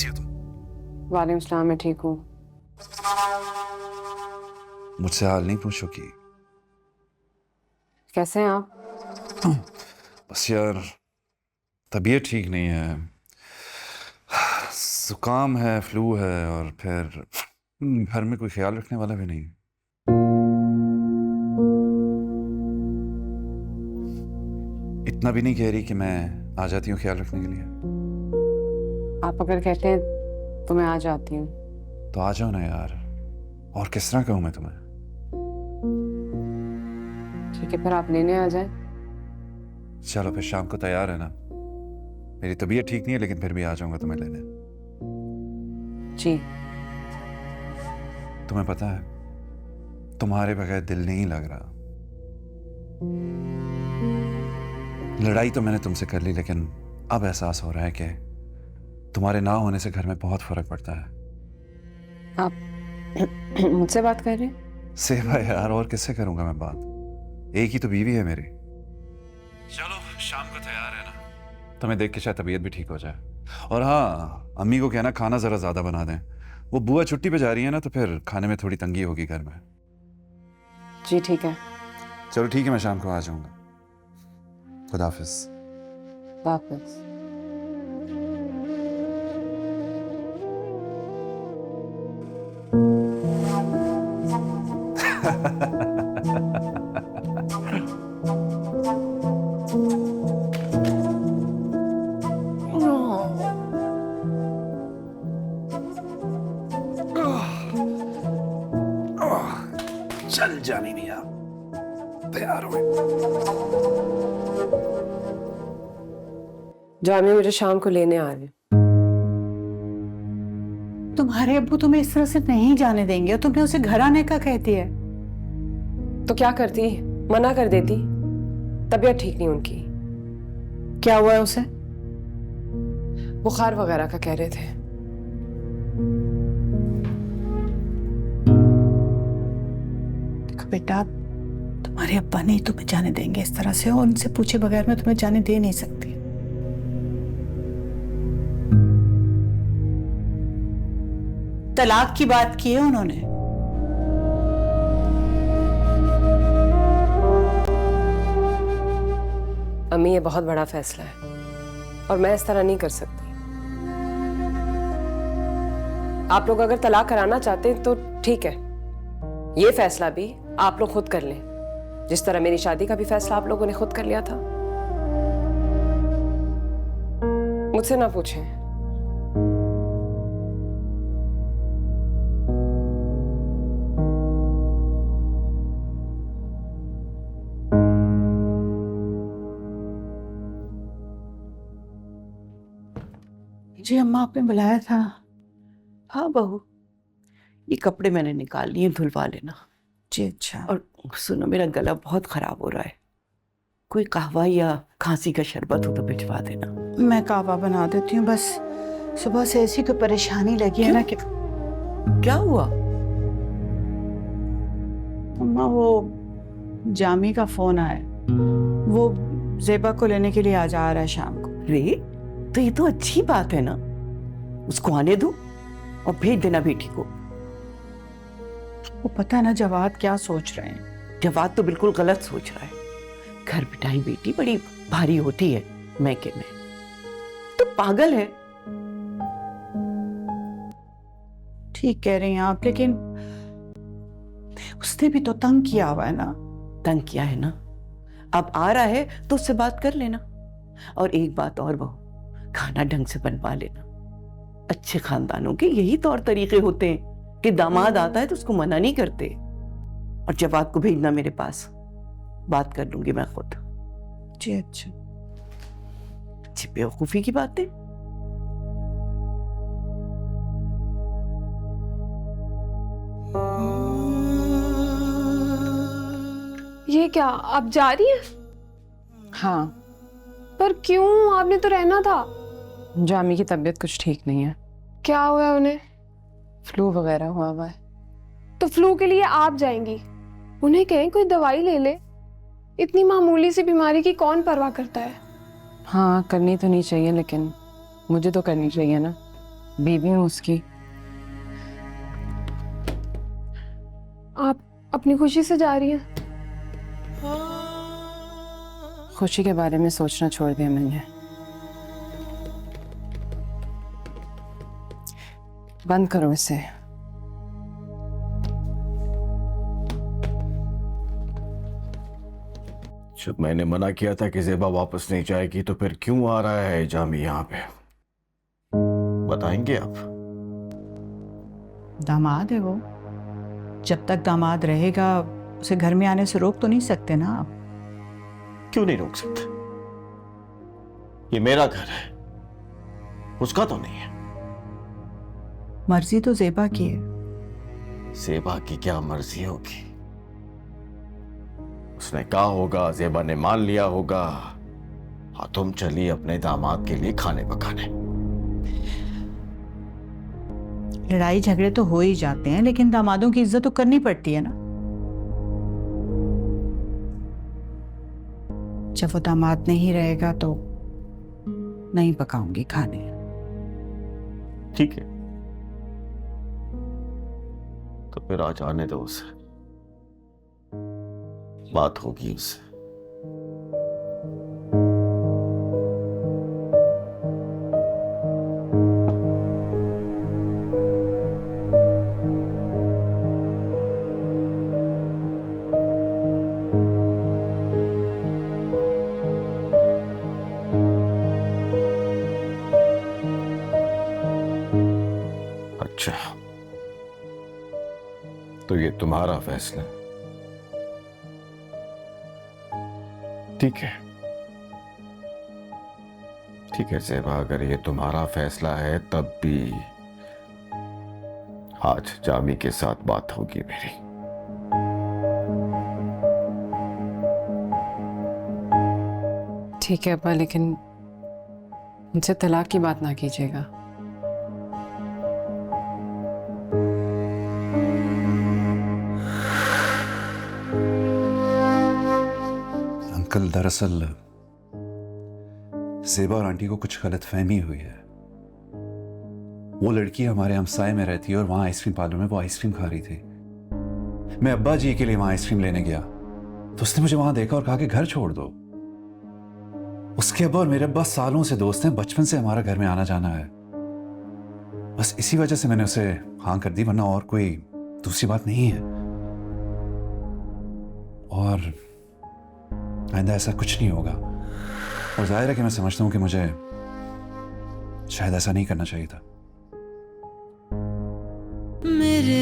कैसी हो तुम? वालेकुम सलाम, मैं ठीक हूँ। मुझसे हाल नहीं पूछोगी? कैसे हैं आप? बस यार, तबीयत ठीक नहीं है। जुकाम है, फ्लू है, और फिर घर में कोई ख्याल रखने वाला भी नहीं। इतना भी नहीं कह रही कि मैं आ जाती हूँ ख्याल रखने के लिए। आप अगर कहते हैं तो मैं आ जाती हूँ। तो आ जाओ ना यार। और किस तरह कहूँ मैं तुम्हें? ठीक है, फिर आप लेने आ जाएं। चलो फिर शाम को तैयार है ना? मेरी तबीयत ठीक नहीं है लेकिन फिर भी आ जाऊंगा तुम्हें लेने। जी। तुम्हें पता है, तुम्हारे बगैर दिल नहीं लग रहा। लड़ाई तो मैंने तुमसे कर ली, लेकिन अब एहसास हो रहा है कि तुम्हारे ना होने से घर में बहुत फर्क पड़ता है। आप मुझसे बात कर रहे हैं? सेवा यार, और किससे करूंगा मैं बात? एक ही तो बीवी है मेरी। चलो शाम को तैयार है ना? तुम्हें देख के शायद तबीयत भी ठीक हो जाए। और हाँ, अम्मी को कहना खाना जरा ज्यादा बना दें। वो बुआ छुट्टी पे जा रही है ना, तो फिर खाने में थोड़ी तंगी होगी घर में। जी ठीक है। चलो ठीक है, मैं शाम को आ जाऊंगा। खुदा हाफिज। वापस। चल जानी मियां, तैयार हो? जामिया मुझे शाम को लेने आ रहे हैं। तुम्हारे अब्बू तुम्हें इस तरह से नहीं जाने देंगे और तुमने उसे घर आने का कहती है। तो क्या करती? मना कर देती। तबीयत ठीक नहीं उनकी। क्या हुआ है उसे? बुखार वगैरह का कह रहे थे। देखो बेटा, तुम्हारे अब्बा नहीं तुम्हें जाने देंगे इस तरह से, और उनसे पूछे बगैर मैं तुम्हें जाने दे नहीं सकती। तलाक की बात की है उन्होंने। अम्मी, ये बहुत बड़ा फैसला है और मैं इस तरह नहीं कर सकती। आप लोग अगर तलाक कराना चाहते हैं तो ठीक है, ये फैसला भी आप लोग खुद कर लें, जिस तरह मेरी शादी का भी फैसला आप लोगों ने खुद कर लिया था। मुझसे ना पूछें। जी अम्मा, आपने बुलाया था? हाँ बहू, ये कपड़े मैंने निकाल लिए, धुलवा लेना। जी अच्छा। और सुनो, मेरा गला बहुत खराब हो रहा है, कोई कहवा या खांसी का शरबत हो तो भिजवा देना। मैं कहवा बना देती हूँ, बस सुबह से ऐसी कोई परेशानी लगी है ना कि। क्या हुआ? अम्मा, वो जामी का फोन आया, वो जेबा को लेने के लिए आ जा रहा है शाम को। रे, तो ये तो अच्छी बात है ना, उसको आने दो और भेज देना बेटी को। वो पता है ना जवाद क्या सोच रहे हैं? जवाद तो बिल्कुल गलत सोच रहा है। घर बिठाई बेटी बड़ी भारी होती है मैके में, तो पागल है। ठीक कह रही हैं आप, लेकिन उसने भी तो तंग किया हुआ है ना। तंग किया है ना, अब आ रहा है तो उससे बात कर लेना। और एक बात और बहू, खाना ढंग से बनवा लेना। अच्छे खानदानों के यही तौर तरीके होते हैं कि दामाद आता है तो उसको मना नहीं करते। और जवाब को भेजना मेरे पास, बात कर लूंगी मैं खुद। जी अच्छा। अच्छी बेवकूफी की बातें। ये क्या, आप जा रही हैं? हाँ, पर क्यों? आपने तो रहना था। जामी की तबीयत कुछ ठीक नहीं है। क्या हुआ है उन्हें? फ्लू वगैरह हुआ है। तो फ्लू के लिए आप जाएंगी? उन्हें कहें कोई दवाई ले ले। इतनी मामूली सी बीमारी की कौन परवाह करता है। हाँ, करनी तो नहीं चाहिए, लेकिन मुझे तो करनी चाहिए ना। बीवी हूँ उसकी। आप अपनी खुशी से जा रही हैं? खुशी के बारे में सोचना छोड़ दिया मैंने। बंद करो इसे। जब मैंने मना किया था कि ज़ेबा वापस नहीं जाएगी तो फिर क्यों आ रहा है जामी यहाँ पे? बताएंगे आप? दामाद है वो, जब तक दामाद रहेगा उसे घर में आने से रोक तो नहीं सकते ना आप। क्यों नहीं रोक सकते? ये मेरा घर है, उसका तो नहीं है। मर्जी तो ज़ेबा की है। ज़ेबा की क्या मर्जी होगी? उसने कहा होगा, ज़ेबा ने मान लिया होगा, हाँ तुम चली अपने दामाद के लिए खाने पकाने। लड़ाई झगड़े तो हो ही जाते हैं, लेकिन दामादों की इज्जत तो करनी पड़ती है ना। जब वो दामाद नहीं रहेगा तो नहीं पकाऊंगी खाने। ठीक है, तो फिर आज आने दो उसे, बात होगी उससे। अच्छा, तो ये तुम्हारा फैसला है। ठीक है, ठीक है ज़ेबा, अगर ये तुम्हारा फैसला है तब भी आज जामी के साथ बात होगी मेरी। ठीक है अब्बा, लेकिन मुझसे तलाक की बात ना कीजिएगा। अंकल, दरअसल ज़ेबा और आंटी को कुछ गलतफहमी हुई है। वो लड़की हमारे हमसाए में रहती है और वहां आइसक्रीम पार्लर में वो आइसक्रीम खा रही थी। मैं अब्बा जी के लिए वहां आइसक्रीम लेने गया तो उसने मुझे वहां देखा और कहा कि घर छोड़ दो। उसके अब्बा और मेरे अब्बा सालों से दोस्त हैं, बचपन से हमारा घर में आना जाना है। बस इसी वजह से मैंने उसे हाँ कर दी, वरना और कोई दूसरी बात नहीं है। और आइंदा ऐसा कुछ नहीं होगा। और जाहिर है कि मैं समझता हूं कि मुझे शायद ऐसा नहीं करना चाहिए था। मेरे